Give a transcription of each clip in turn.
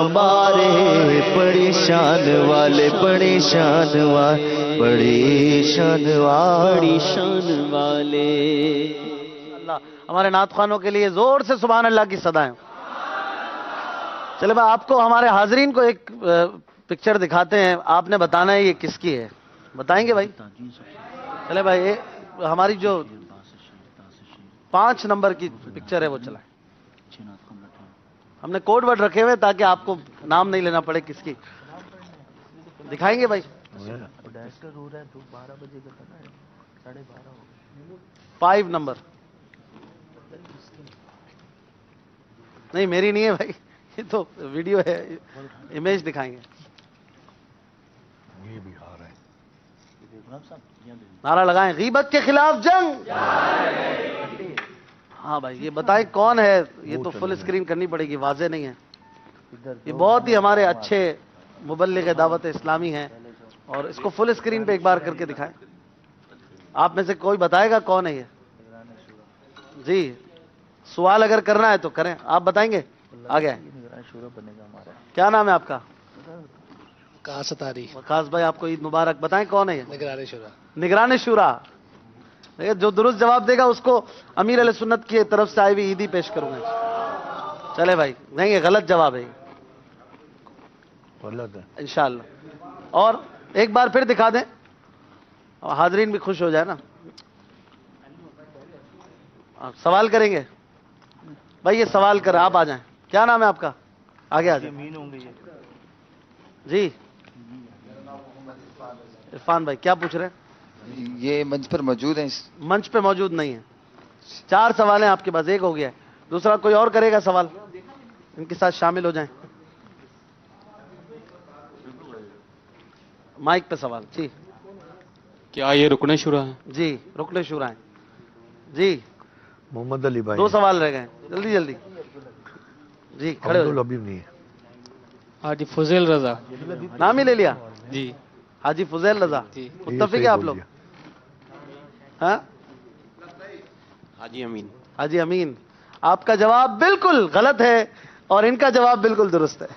ہمارے بڑی شان والے بڑی شان والے اللہ ہمارے نعت خوانوں کے لیے زور سے سبحان اللہ کی صدائیں. چلے بھائی آپ کو ہمارے حاضرین کو ایک پکچر دکھاتے ہیں, آپ نے بتانا ہے یہ کس کی ہے, بتائیں گے بھائی؟ چلے بھائی یہ ہماری جو 5 نمبر کی پکچر ہے وہ چلائیں. ہم نے کوڈ ورڈ رکھے ہوئے تاکہ آپ کو نام نہیں لینا پڑے کس کی. دکھائیں گے بھائی؟ 5 نمبر نہیں میری نہیں ہے بھائی, یہ تو ویڈیو ہے, امیج دکھائیں گے. نعرہ لگائیں غیبت کے خلاف جنگ. ہاں بھائی یہ بتائیں کون ہے, یہ تو فل اسکرین کرنی پڑے گی, واضح نہیں ہے. یہ بہت ہی ہمارے اچھے مبلغ دعوت اسلامی ہیں, اور اس کو فل اسکرین پہ ایک بار کر کے دکھائیں. آپ میں سے کوئی بتائے گا کون ہے یہ؟ جی سوال اگر کرنا ہے تو کریں, آپ بتائیں گے؟ آگے کیا نام ہے آپ کا؟ وقاص اتاری. وقاص بھائی آپ کو عید مبارک. بتائیں کون ہے یہ؟ نگران شورا. نگران شورا. جو درست جواب دے گا اس کو امیر علیہ سنت کی طرف سے آئی ہوئی عیدی پیش کروں گا. چلے بھائی نہیں یہ غلط جواب ہے, انشاءاللہ. اور ایک بار پھر دکھا دیں, حاضرین بھی خوش ہو جائے نا. آپ سوال کریں گے بھائی؟ یہ سوال کر, آپ آ جائیں. کیا نام ہے آپ کا؟ آگے آ جائیں. جی عرفان بھائی کیا پوچھ رہے ہیں؟ یہ منچ پر موجود ہیں؟ منچ پہ موجود نہیں ہے. 4 سوال ہیں آپ کے پاس, ایک ہو گیا ہے. دوسرا کوئی اور کرے گا سوال؟ ان کے ساتھ شامل ہو جائیں. مائک پہ سوال. جی کیا یہ رکن شورا ہے؟ جی رکن شورا ہیں. جی محمد علی بھائی. 2 سوال رہ گئے, جلدی جلدی. جی کھڑے ہو جائیں. ابھی نہیں ہے. حاجی فضیل رضا. نام ہی لے لیا جی حاجی فضیل رضا. جی. متفق ہے آپ لوگ؟ ہاں حاجی امین. حاجی امین. آپ کا جواب بالکل غلط ہے اور ان کا جواب بالکل درست ہے.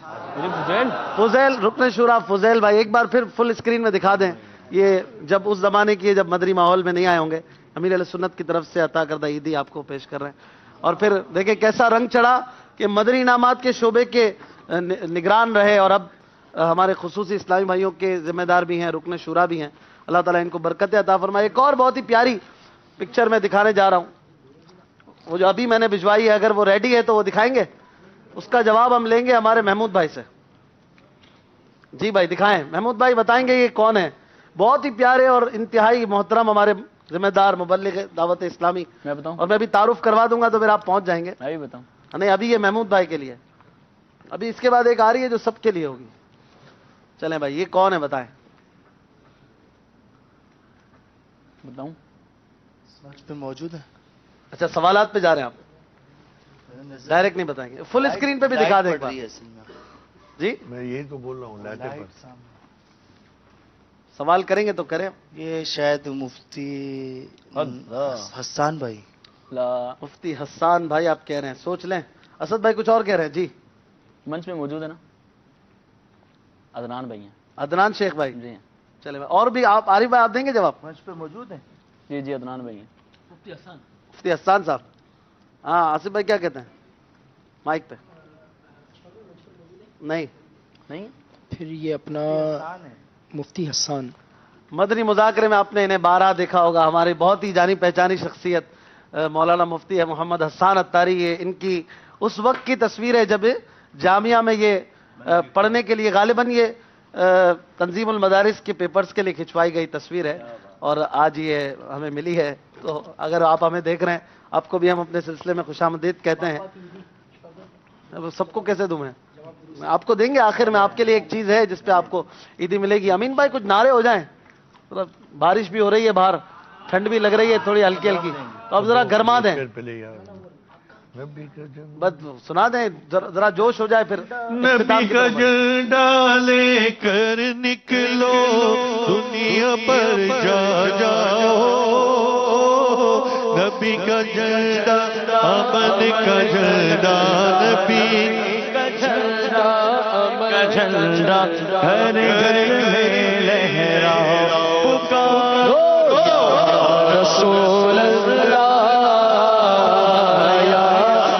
فضیل رکن شورا فضیل بھائی. ایک بار پھر فل اسکرین میں دکھا دیں. یہ جب اس زمانے کی ہے جب مدری ماحول میں نہیں آئے ہوں گے. امیر علیہ سنت کی طرف سے عطا کردہ عیدی آپ کو پیش کر رہے ہیں. اور پھر دیکھیں کیسا رنگ چڑھا کہ مدری انعامات کے شعبے کے نگران رہے اور اب ہمارے خصوصی اسلامی بھائیوں کے ذمہ دار بھی ہیں, رکن شورا بھی ہیں. اللہ تعالیٰ ان کو برکت عطا فرمائے. ایک اور بہت ہی پیاری پکچر میں دکھانے جا رہا ہوں, وہ جو ابھی میں نے بھجوائی ہے, اگر وہ ریڈی ہے تو وہ دکھائیں گے. اس کا جواب ہم لیں گے ہمارے محمود بھائی سے. جی بھائی دکھائیں. محمود بھائی بتائیں گے یہ کون ہے؟ بہت ہی پیارے اور انتہائی محترم ہمارے ذمہ دار مبلغ دعوت اسلامی. میں بتاؤں؟ اور میں بھی تعارف کروا دوں گا تو پھر آپ پہنچ جائیں گے. میں بھی بتاؤں؟ نہیں ابھی یہ محمود بھائی کے لیے, ابھی اس کے بعد ایک آ رہی ہے جو سب کے لیے ہوگی. چلیں بھائی یہ کون ہے بتائیں. بتاؤں؟ منچ پہ موجود ہے. اچھا سوالات پہ جا رہے ہیں آپ, ڈائریکٹ نہیں بتائیں گے. فل اسکرین پہ بھی دکھا دیں ایک بار. جی میں یہی تو بول رہا ہوں, لائٹر پر سوال کریں گے تو کریں. یہ شاید مفتی حسان بھائی. مفتی حسان بھائی آپ کہہ رہے ہیں, سوچ لیں. اسد بھائی کچھ اور کہہ رہے ہیں. جی منچ میں موجود ہے نا, عدنان بھائی ہیں. عدنان شیخ بھائی. جی چلے بھائی اور بھی آپ عارف بھائی آپ دیں گے جواب؟ منچ پہ موجود ہے. جی جی عدنان بھائی ہیں. مفتی حسان صاحب. ہاں آصف بھائی کیا کہتے ہیں؟ مائک پہ نہیں. نہیں پھر یہ اپنا مفتی حسان. مدنی مذاکرے میں آپ نے انہیں 12 دیکھا ہوگا. ہماری بہت ہی جانی پہچانی شخصیت مولانا مفتی ہے محمد حسان اتاری. یہ ان کی اس وقت کی تصویر ہے جب جامعہ میں یہ پڑھنے کے لیے, غالباً یہ تنظیم المدارس کے پیپرز کے لیے کھنچوائی گئی تصویر ہے, اور آج یہ ہمیں ملی ہے. تو اگر آپ ہمیں دیکھ رہے ہیں, آپ کو بھی ہم اپنے سلسلے میں خوش آمدید کہتے ہیں. سب کو کیسے دوں میں آپ کو دیں گے آخر میں. آپ کے لیے ایک چیز ہے جس پہ آپ کو عیدی ملے گی. امین بھائی کچھ نعرے ہو جائیں. بارش بھی ہو رہی ہے باہر, ٹھنڈ بھی لگ رہی ہے تھوڑی ہلکی ہلکی, تو اب ذرا گرما دیں. بس سنا دیں ذرا جوش ہو جائے. پھر نبی کا جھنڈا لے کر نکلو, دنیا پر جا جاؤ. نبی کا جھنڈا امن کا جھنڈا, نبی کا جھنڈا جھنڈا ہر گھر میں لہرا پکارو یا رسول اللہ یا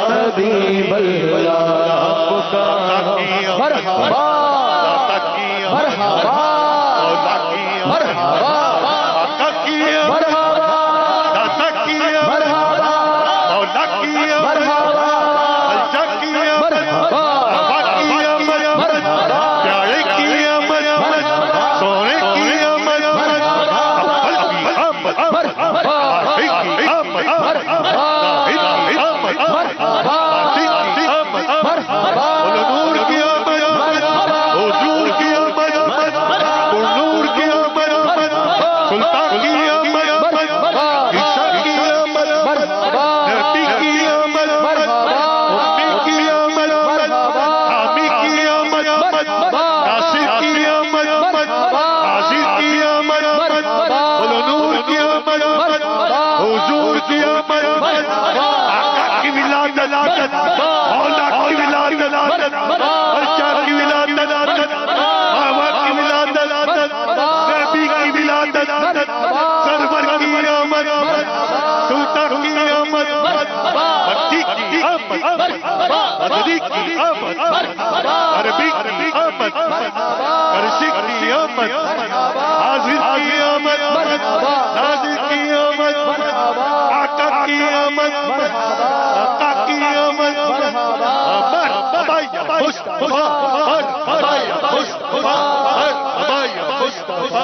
حبیب اللہ پکارو مرحبا مرحبا مرحبا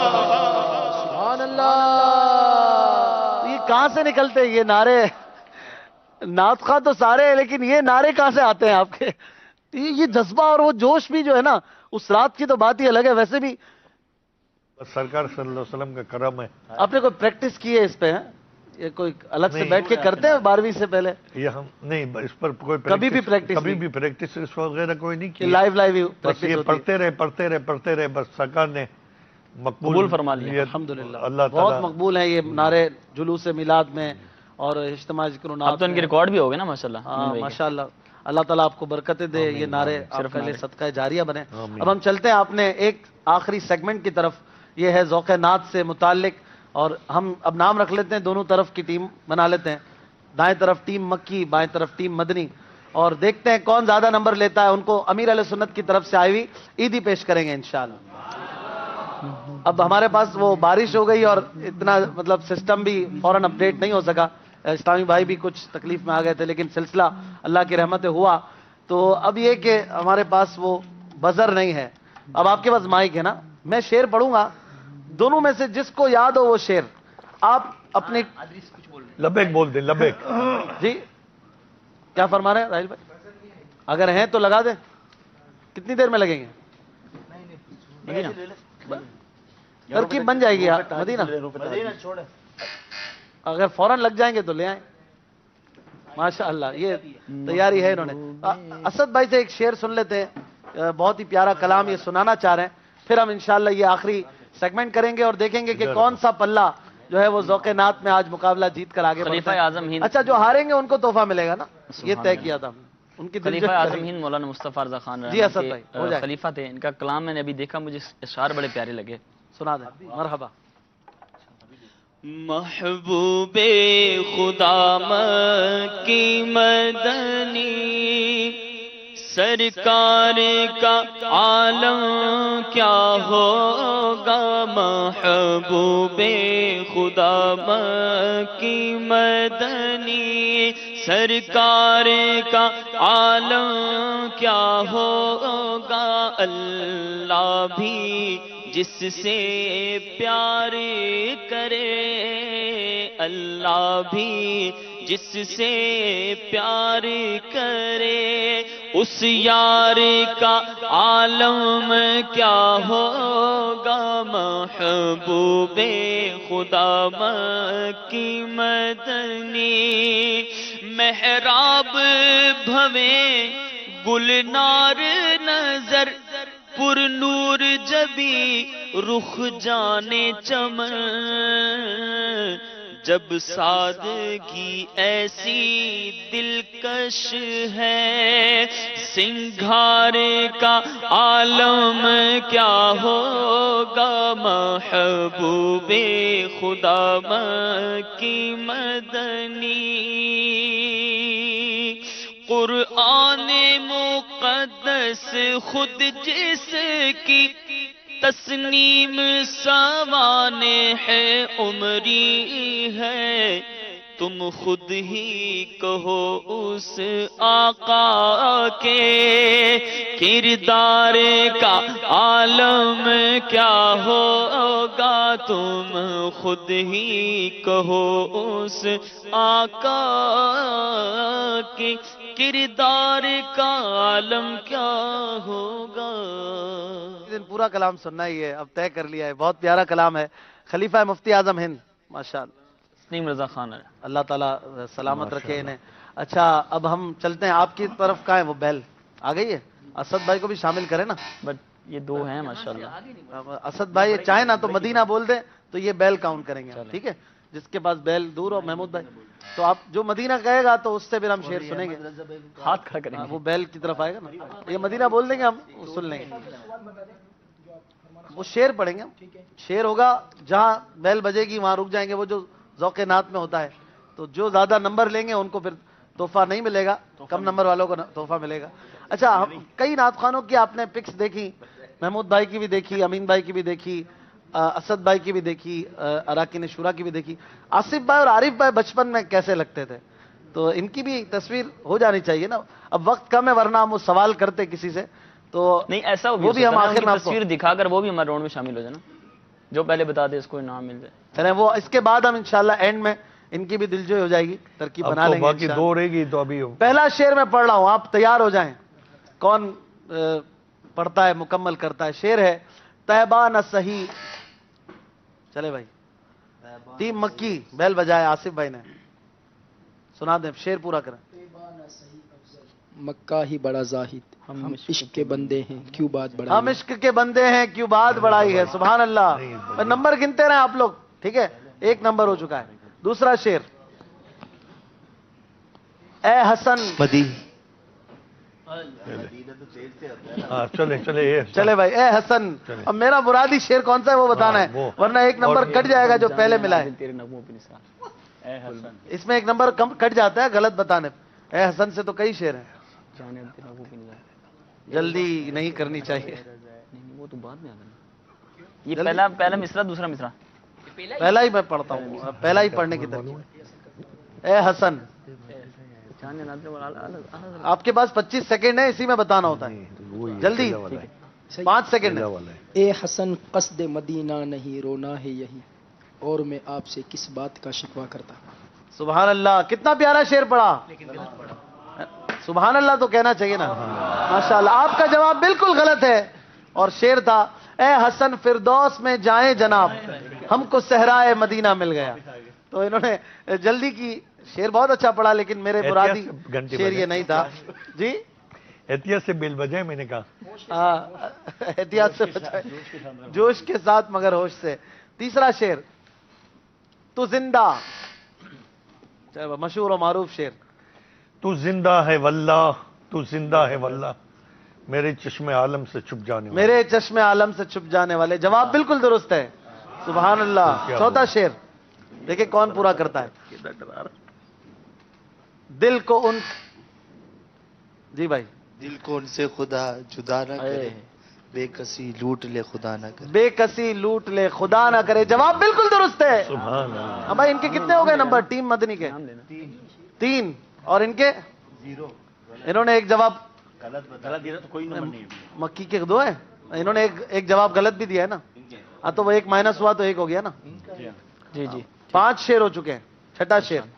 سبحان اللہ. یہ کہاں سے نکلتے ہیں یہ نعرے؟ نعت خواہ تو سارے ہیں لیکن یہ نعرے کہاں سے آتے ہیں آپ کے؟ یہ جذبہ اور وہ جوش بھی جو ہے نا اس رات کی تو بات ہی الگ ہے. ویسے بھی سرکار صلی اللہ علیہ وسلم کا کرم ہے. آپ نے کوئی پریکٹس کی ہے اس پہ؟ یہ کوئی الگ سے بیٹھ کے کرتے ہیں 12ویں سے پہلے؟ یہ ہم نہیں اس پر کوئی کبھی بھی پریکٹس کبھی بھی پریکٹس وغیرہ کوئی نہیں کی. لائیو بس یہ پڑھتے رہے بس سرکار نے قبول فرما لیا. الحمدللہ اللہ بہت تعالیٰ مقبول ہیں یہ نعرے جلوس میلاد میں اور اجتماع ذکر و نعت اب تو ان کے ریکارڈ بھی ہو گئے نا ماشاءاللہ. ماشاءاللہ. اللہ تعالیٰ آپ کو برکتیں دے. یہ نعرے آپ کے لیے صدقہ جاریہ بنے. آمین. اب ہم چلتے ہیں اپنے ایک آخری سیگمنٹ کی طرف. یہ ہے ذوق نعت سے متعلق اور ہم اب نام رکھ لیتے ہیں, دونوں طرف کی ٹیم بنا لیتے ہیں. دائیں طرف ٹیم مکی, بائیں طرف ٹیم مدنی, اور دیکھتے ہیں کون زیادہ نمبر لیتا ہے. ان کو امیر علیہ سنت کی طرف سے آئی ہوئی عیدی پیش کریں گے انشاءاللہ. اب ہمارے پاس وہ بارش ہو گئی اور اتنا مطلب سسٹم بھی فوراً اپڈیٹ نہیں ہو سکا. اسلامی بھائی بھی کچھ تکلیف میں آ گئے تھے لیکن سلسلہ اللہ کی رحمت ہوا. تو اب یہ کہ ہمارے پاس وہ بزر نہیں ہے. اب آپ کے پاس مائک ہے نا, میں شعر پڑھوں گا, دونوں میں سے جس کو یاد ہو وہ شعر آپ اپنے لبیک بول دیں. لبیک جی کیا فرما رہے ہیں راہیل بھائی؟ اگر ہیں تو لگا دیں. کتنی دیر میں لگیں گے؟ ترکیب بن جائے گی مدینہ. اگر فوراً لگ جائیں گے تو لے آئیں. ماشاءاللہ یہ تیاری ہے انہوں نے. اسد بھائی سے ایک شعر سن لیتے ہیں, بہت ہی پیارا کلام یہ سنانا چاہ رہے ہیں. پھر ہم انشاءاللہ یہ آخری سیگمنٹ کریں گے اور دیکھیں گے کہ کون سا پلہ جو ہے وہ ذوق نعت میں آج مقابلہ جیت کر آگے خلیفہ بڑھتا ہے. اعظم ہند, اچھا جو ہاریں گے ان کو تحفہ ملے گا نا, یہ طے کیا تھا ان کی خلیفہ اعظم ہند مولانا مصطفیٰ رضا خان جی اسد بھائی ہو جائے. خلیفہ تھے. ان کا کلام میں نے ابھی دیکھا, مجھے اشعار بڑے پیارے لگے. سنا دیں. مرحبا. محبوب خدا مکی مدنی سرکار کا عالم کیا ہوگا. محبوب خدا مکی مدنی سرکار کا عالم کیا ہوگا. اللہ بھی جس سے پیار کرے, اللہ بھی جس سے پیار کرے, اس یار کا عالم کیا ہوگا. محبوب خدا مکی مدنی محراب بھویں گلنار نظر پر نور جبی رخ جانے چمن جب سادگی ایسی دلکش ہے، سنگھار کا عالم کیا ہوگا، محبوب خدا مکی مدنی، قرآن مقدس خود جس کی تسنیم سوانح ہے عمری ہے، تم خود ہی کہو اس آقا کے کردار کا عالم کیا ہوگا، تم خود ہی کہو اس آقا کے کردار کا عالم کیا ہوگا۔ دن پورا کلام سننا ہی ہے، اب طے کر لیا ہے، بہت پیارا کلام ہے۔ خلیفہ مفتی اعظم ہند ماشاءاللہ، تسنیم رضا خان ہے۔ اللہ تعالیٰ سلامت رکھے انہیں۔ اچھا اب ہم چلتے ہیں، آپ کی طرف کہاں ہے وہ بیل؟ آ گئی ہے؟ اسد بھائی کو بھی شامل کریں نا، بٹ یہ دو ہیں ماشاءاللہ۔ اسد بھائی چاہیں نا تو مدینہ بول دیں تو یہ بیل کاؤنٹ کریں گے، ٹھیک ہے؟ جس کے پاس بیل دور ہو، محمود بھائی تو آپ جو مدینہ کہے گا تو اس سے پھر ہم شعر سنیں گے، ہاتھ کھڑا کریں گے۔ وہ بیل کی طرف آئے گا نا، یہ مدینہ بول دیں گے، ہم سن لیں گے، وہ شعر پڑھیں گے، شعر ہوگا جہاں بیل بجے گی وہاں رک جائیں گے، وہ جو ذوق نعت میں ہوتا ہے، تو جو زیادہ نمبر لیں گے ان کو پھر تحفہ نہیں ملے گا، کم نمبر والوں کو تحفہ ملے گا۔ اچھا کئی نعت خوانوں کی آپ نے پکس دیکھی، محمود بھائی کی بھی دیکھی، امین بھائی کی بھی دیکھی، اسد بھائی کی بھی دیکھی، اراکین شورا کی بھی دیکھی۔ آصف بھائی اور عارف بھائی بچپن میں کیسے لگتے تھے؟ تو ان کی بھی تصویر ہو جانی چاہیے نا، اب وقت کم ہے ورنہ ہم وہ سوال کرتے کسی سے تو نہیں ایسا وہ بھی ہم آخر میں آپ کو تصویر دکھا کر وہ بھی ہمارے راؤنڈ میں شامل ہو جائے نا، جو پہلے بتا دے اس کو انعام مل جائے۔ چلیں وہ اس کے بعد ہم انشاءاللہ اینڈ میں ان کی بھی دلجوئی ہو جائے گی، ترکیب اب بنا تو لیں گے باقی انشاءاللہ۔ دو رہے گی تو ابھی پہلا شعر میں پڑھ رہا ہوں، آپ تیار ہو جائیں، کون پڑھتا ہے مکمل کرتا ہے؟ شعر ہے طیبہ نہ سہی، چلے بھائی ٹیم مکی بیل بجائے، آصف بھائی نے سنا دیں، شعر پورا کریں۔ مکہ ہی بڑا زاہد، ہم عشق کے بندے ہیں کیوں بات بڑا، ہم عشق کے بندے ہیں کیوں بات بڑائی ہے، سبحان اللہ۔ نمبر گنتے رہیں آپ لوگ، ٹھیک ہے؟ ایک نمبر ہو چکا ہے۔ دوسرا شعر اے حسن، مدی ہاں چلے چلے یہ چلے بھائی اے حسن، اب میرا مرادی شعر کون سا ہے وہ بتانا ہے، وہ ورنہ ایک نمبر کٹ جائے گا جو پہلے ملا ہے، تیرے نغموں پہ نثار، اے حسن اس میں ایک نمبر کم کٹ جاتا ہے غلط بتانے پہ۔ اے حسن سے تو کئی شعر ہیں، جانے تیرے نغموں پہ نثار، جلدی نہیں کرنی چاہیے، نہیں وہ تو بعد میں آ گیا، یہ پہلا مصرع دوسرا مصرع، پہلا ہی میں پڑھتا ہوں، پہلا ہی پڑھنے کی ترکیب۔ اے حسن، جانے نادر والا آپ کے پاس 25 سیکنڈ ہے، اسی میں بتانا ہوتا ہے، جلدی 5 سیکنڈ ہے۔ اے حسن قصد مدینہ نہیں رونا ہے یہی، اور میں آپ سے کس بات کا شکوہ کرتا۔ سبحان اللہ، کتنا پیارا شعر پڑھا، سبحان اللہ تو کہنا چاہیے نا، ماشاءاللہ۔ آپ کا جواب بالکل غلط ہے، اور شعر تھا اے حسن فردوس میں جائیں جناب، ہم کو صحرائے مدینہ مل گیا۔ تو انہوں نے جلدی کی، شعر بہت اچھا پڑھا لیکن میرے مرادی شعر یہ نہیں تھا جی۔ احتیاط سے بیل بجائے میں نے کہا، احتیاط سے بچائے، جوش کے ساتھ مگر ہوش سے۔ تیسرا شعر تو زندہ، مشہور و معروف شعر، تو زندہ ہے واللہ، تو زندہ ہے واللہ، میرے چشم عالم سے چھپ جانے والا۔ میرے چشم عالم سے چھپ جانے والے، جواب بالکل درست ہے، سبحان اللہ۔ چوتھا شعر دیکھیں کون پورا کرتا ہے، دل کو ان، جی بھائی، دل کو ان سے خدا جدا نہ کرے، بے کسی لوٹ لے خدا نہ کرے، بے کسی لوٹ لے خدا نہ کرے، جواب بالکل درست ہے۔ سبحان اللہ۔ اب بھائی ان کے کتنے ہو گئے نمبر ٹیم مدنی کے؟ 3، اور ان کے 0، انہوں نے ایک جواب مکی کے 2 ہیں، انہوں نے ایک جواب غلط بھی دیا ہے نا، ہاں تو وہ ایک مائنس ہوا تو 1 ہو گیا نا۔ جی جی 5 شعر ہو چکے ہیں، چھٹا شعر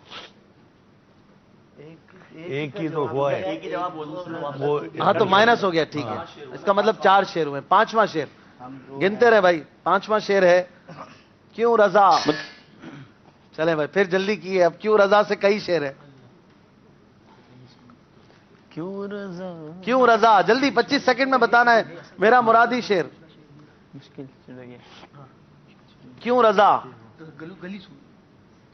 ایک ہی تو ہوا ہے وہ، ہاں تو مائنس ہو گیا، ٹھیک ہے، اس کا مطلب 4 شعر ہوئے۔ 5واں شعر گنتے رہے بھائی، 5واں شعر ہے کیوں رضا، چلیں بھائی پھر جلدی کیے، اب کیوں رضا سے کئی شعر ہے، کیوں رضا، کیوں رضا، جلدی 25 سیکنڈ میں بتانا ہے میرا مرادی شعر، مشکل زندگی کیوں رضا،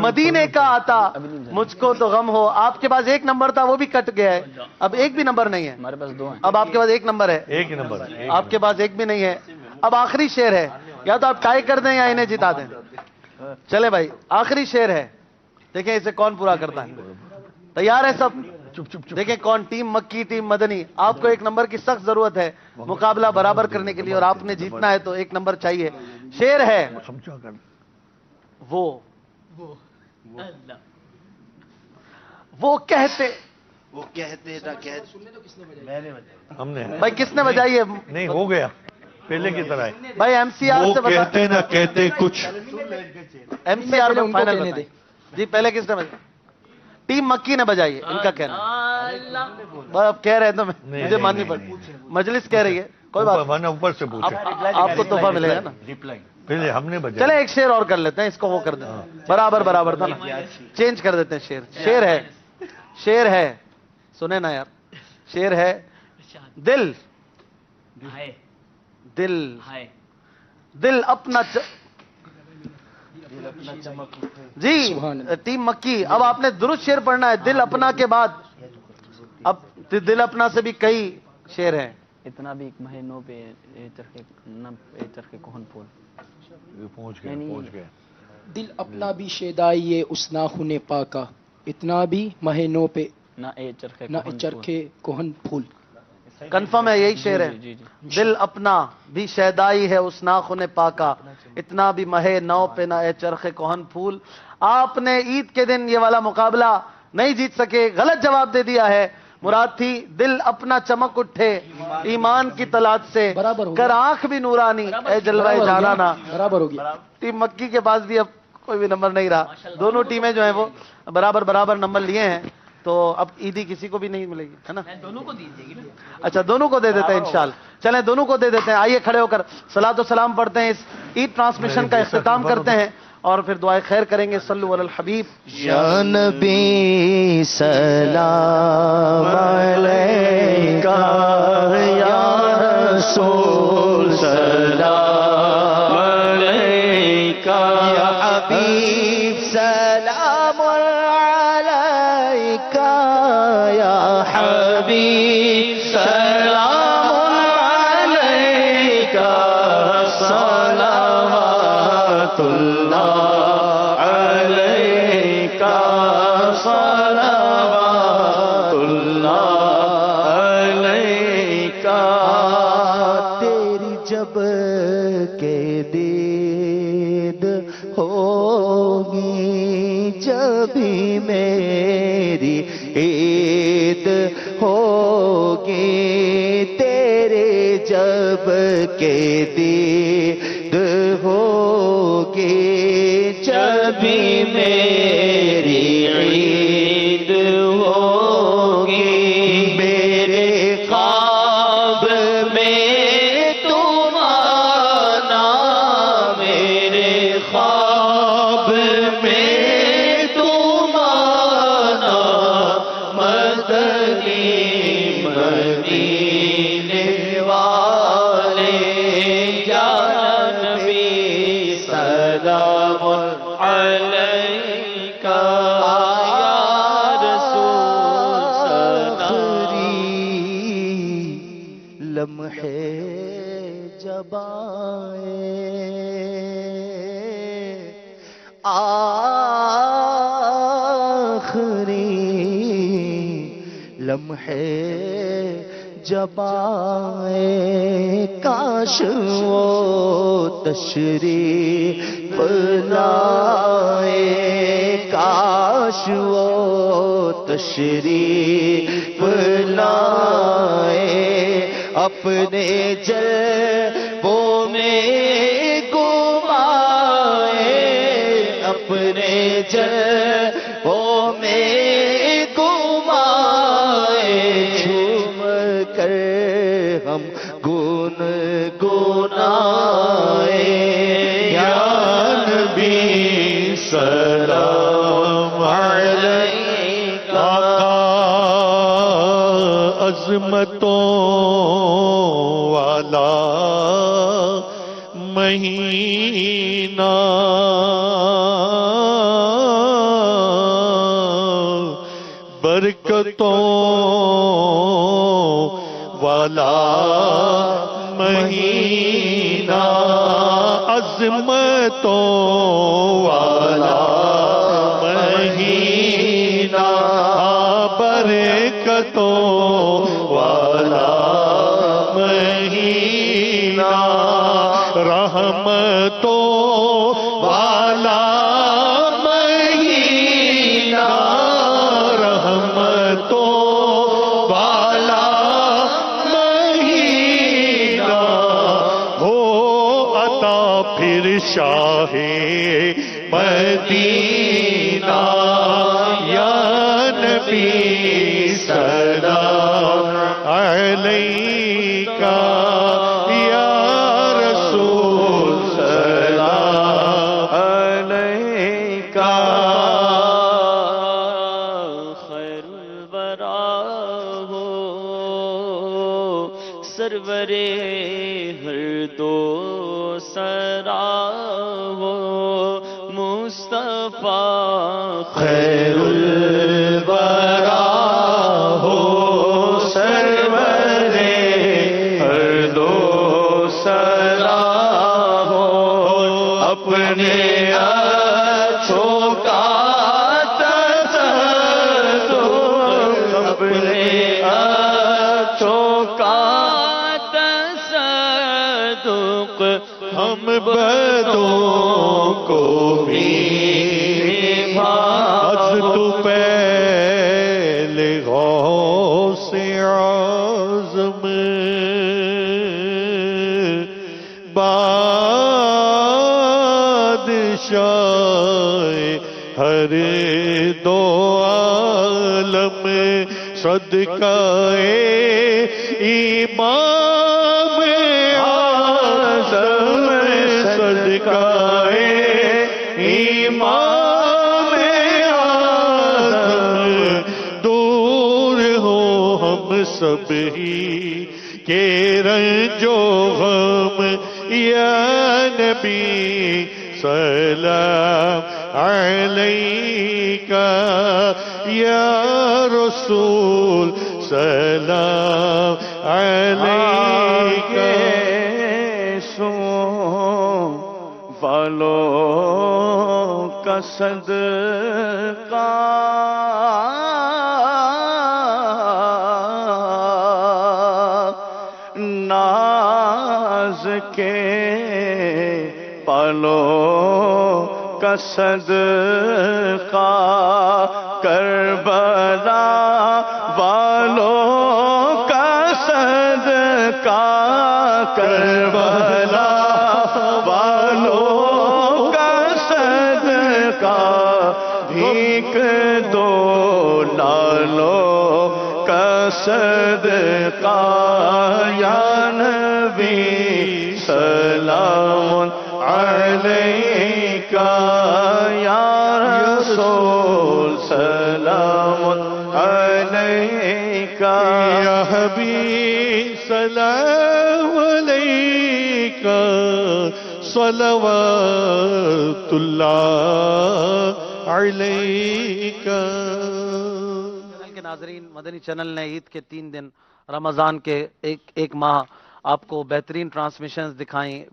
مدینے کا آتا مجھ کو تو غم ہو. آپ کے پاس ایک نمبر تھا وہ بھی کٹ گیا ہے, اب ایک بھی نمبر نہیں ہے. ہمارے پاس 2 ہیں. اب آپ کے پاس ایک نمبر ہے, ایک نمبر آپ کے پاس ایک بھی نہیں ہے. اب آخری شعر ہے, یا تو آپ ٹائی کر دیں یا انہیں جتا دیں. چلے بھائی آخری شعر ہے, دیکھیں اسے کون پورا کرتا ہے. تیار ہے سب؟ دیکھیں کون, ٹیم مکی ٹیم مدنی. آپ کو ایک نمبر کی سخت ضرورت ہے مقابلہ برابر کرنے کے لیے, اور آپ نے جیتنا ہے تو ایک نمبر چاہیے. شعر ہے وہ کہتے نہ کہتے. ہم نے بھائی کس نے بجائی ہے؟ نہیں ہو گیا پہلے کی طرح ہے. بھائی ایم سی آر سے بتا. کہتے نہ کہتے کچھ. ایم سی آر پہلے میں ان کو فائنل کہنے بتائیں. جی پہلے کس نے بجائی؟ ٹیم مکی نے بجائی ہے, ان کا کہنا. اب کہہ رہے ہیں تو مجھے ماننی پڑی, مجلس کہہ رہی ہے, کوئی بات ورنہ اوپر سے پوچھا. آپ کو تحفہ ملے گا نا. پہلے ہم نے بجا. چلے ایک شعر اور کر لیتے ہیں, اس کو وہ کر دیں. برابر برابر تھا نا, چینج کر دیتے ہیں. شعر ہے, شعر ہے, سنیں نا یار. شعر ہے دل دل دل اپنا جی ٹیم مکی. اب آپ نے درست شعر پڑھنا ہے. دل اپنا کے بعد اب دل اپنا سے بھی کئی شعر ہیں. اتنا بھی مہینوں پہ چرخے کوہن پھول. پہنچ گئے. دل اپنا بھی شیدائی اس ناخن پاکا, اتنا بھی مہینوں پہ نہ اے چرخے نہ چرخے کوہن پھول. کنفرم ہے یہی شعر ہے. دل اپنا بھی شیدائی ہے اس ناخن پاکا, اتنا بھی مہے نو پہ نہ اے چرخ کوہن پھول. آپ نے عید کے دن یہ والا مقابلہ نہیں جیت سکے, غلط جواب دے دیا ہے. مراد تھی دل اپنا چمک اٹھے ایمان کی طلعت سے, برابر ہو کر آنکھ بھی نورانی اے جلوہ جانانا. برابر ہو گیا. ٹیم مکی کے پاس بھی اب کوئی بھی نمبر نہیں رہا. دونوں ٹیمیں جو ہیں وہ برابر برابر نمبر لیے ہیں, تو اب عیدی کسی کو بھی نہیں ملے گی, ہے نا. دونوں کو دیجیے گی. اچھا دونوں کو دے دیتے ہیں انشاءاللہ. چلیں دونوں کو دے دیتے ہیں. آئیے کھڑے ہو کر صلاۃ و سلام پڑھتے ہیں, اس عید ٹرانسمیشن کا اختتام کرتے ہیں اور پھر دعائے خیر کریں گے. صلو علی الحبیب. یا نبی سلام علیکہ, یا رسول سلام علیکہ, یا حبیب سلام علیکہ, یا حبیب سلام علیکہ, صلوات اللہ علیکہ, صلوات اللہ علیکہ. تیری جب کے دید ہوگی, جبھی میری عید ہوگی, تیرے جب کے دید ہوگی, جبھی میری عید ہوگی. میرے خواب میں تم آنا, میرے خواب میں تم آنا, مدنی مدینے والے, یا نبی سلام علیکہ, یا رسول سلام. لمحے جب آخری لمحے جب آئے, کاش وہ تشریف لائے, کاش وہ تشریف لائے, اپنے جلووں میں گھمائے, اپنے جلووں میں گھمائے, جھوم کر ہم گنگنائے, یا نبی سلام علیکہ. عظمتوں والا مہینہ برکتوں والا مہینہ، عظمتوں والا مہینہ، برکتوں والا مہینہ، رحمتوں والا مہینہ، رحمتوں والا مہینہ، ہو عطا پھر شاہ مدینہ، یا نبی سلام علیکہ، یا رسول سلام علیکہ۔ خیر الورا ہو سرور ہر دو سرا ہو مصطفیٰ خیر الورا ہو سرور ہر دو سرا ہو، اپنے اچھوں کا تصدق، اپنے اچھوں کا تصدق، ہم بدوں کو بھی از تو پہلے غوث اعظم، بادشاہ ہر دو عالم، صدقہ امام اعظم، صدقہ امام اعظم، دور ہو ہم سب ہی کے رنج و غم، یا نبی سلام علیکہ، یا رسول سلام علیکہ۔ والوں کا صدقہ ناز کے پالوں کا صدقہ، کربلا والوں کا صدقہ، کربلا والوں کا صدقہ، بھیک دو لالوں کا صدقہ، یا نبی سلام علیکہ، یا رسول سلام علیکہ، یا حبیب سلام علیکہ، صلوات اللہ علیکہ۔ چینل کے ناظرین، مدنی چینل نے عید کے 3 دن رمضان کے ایک ماہ آپ کو بہترین ٹرانسمیشنز دکھائیں،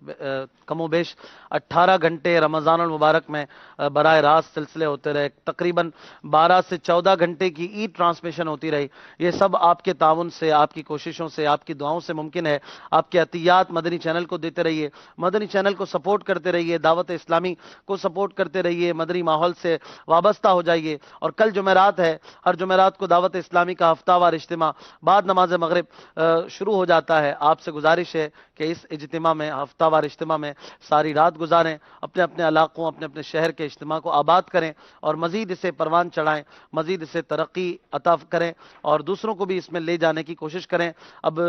کم و بیش 18 گھنٹے رمضان المبارک میں براہ راست سلسلے ہوتے رہے، تقریباً 12 سے 14 گھنٹے کی عید ٹرانسمیشن ہوتی رہی۔ یہ سب آپ کے تعاون سے، آپ کی کوششوں سے، آپ کی دعاؤں سے ممکن ہے۔ آپ کے عطیات مدنی چینل کو دیتے رہیے، مدنی چینل کو سپورٹ کرتے رہیے، دعوت اسلامی کو سپورٹ کرتے رہیے، مدنی ماحول سے وابستہ ہو جائیے۔ اور کل جمعرات ہے، ہر جمعرات کو دعوت اسلامی کا ہفتہ وار اجتماع بعد نماز مغرب شروع ہو جاتا ہے۔ آپ سے گزارش ہے کہ اس اجتماع میں، ہفتہ وار اجتماع میں ساری رات گزاریں، اپنے اپنے علاقوں، اپنے اپنے شہر کے اجتماع کو آباد کریں اور مزید اسے پروان چڑھائیں، مزید اسے ترقی عطا کریں اور دوسروں کو بھی اس میں لے جانے کی کوشش کریں۔ اب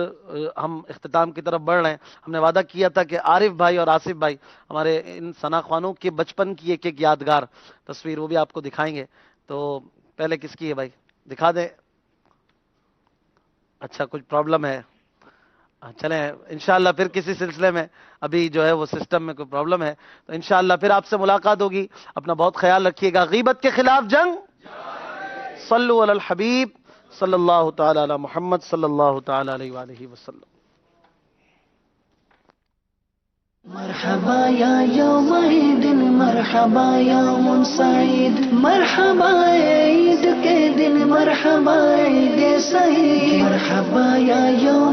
ہم اختتام کی طرف بڑھ رہے ہیں۔ ہم نے وعدہ کیا تھا کہ عارف بھائی اور آصف بھائی، ہمارے ان ثنا خوانوں کے بچپن کی ایک ایک یادگار تصویر وہ بھی آپ کو دکھائیں گے۔ تو پہلے کس کی ہے بھائی؟ دکھا دیں۔ اچھا، کچھ پرابلم ہے، چلیں انشاءاللہ پھر کسی سلسلے میں، ابھی جو ہے وہ سسٹم میں کوئی پرابلم ہے، تو انشاءاللہ پھر آپ سے ملاقات ہوگی۔ اپنا بہت خیال رکھیے گا۔ غیبت کے خلاف جنگ، صلو علی الحبیب صلی اللہ تعالی علی محمد صلی اللہ تعالی علیہ وآلہ وسلم. مرحبا یا یوم عید مرحبا یوم سعید مرحبا عید کے دن مرحبا عید سعید مرحبا یا یوم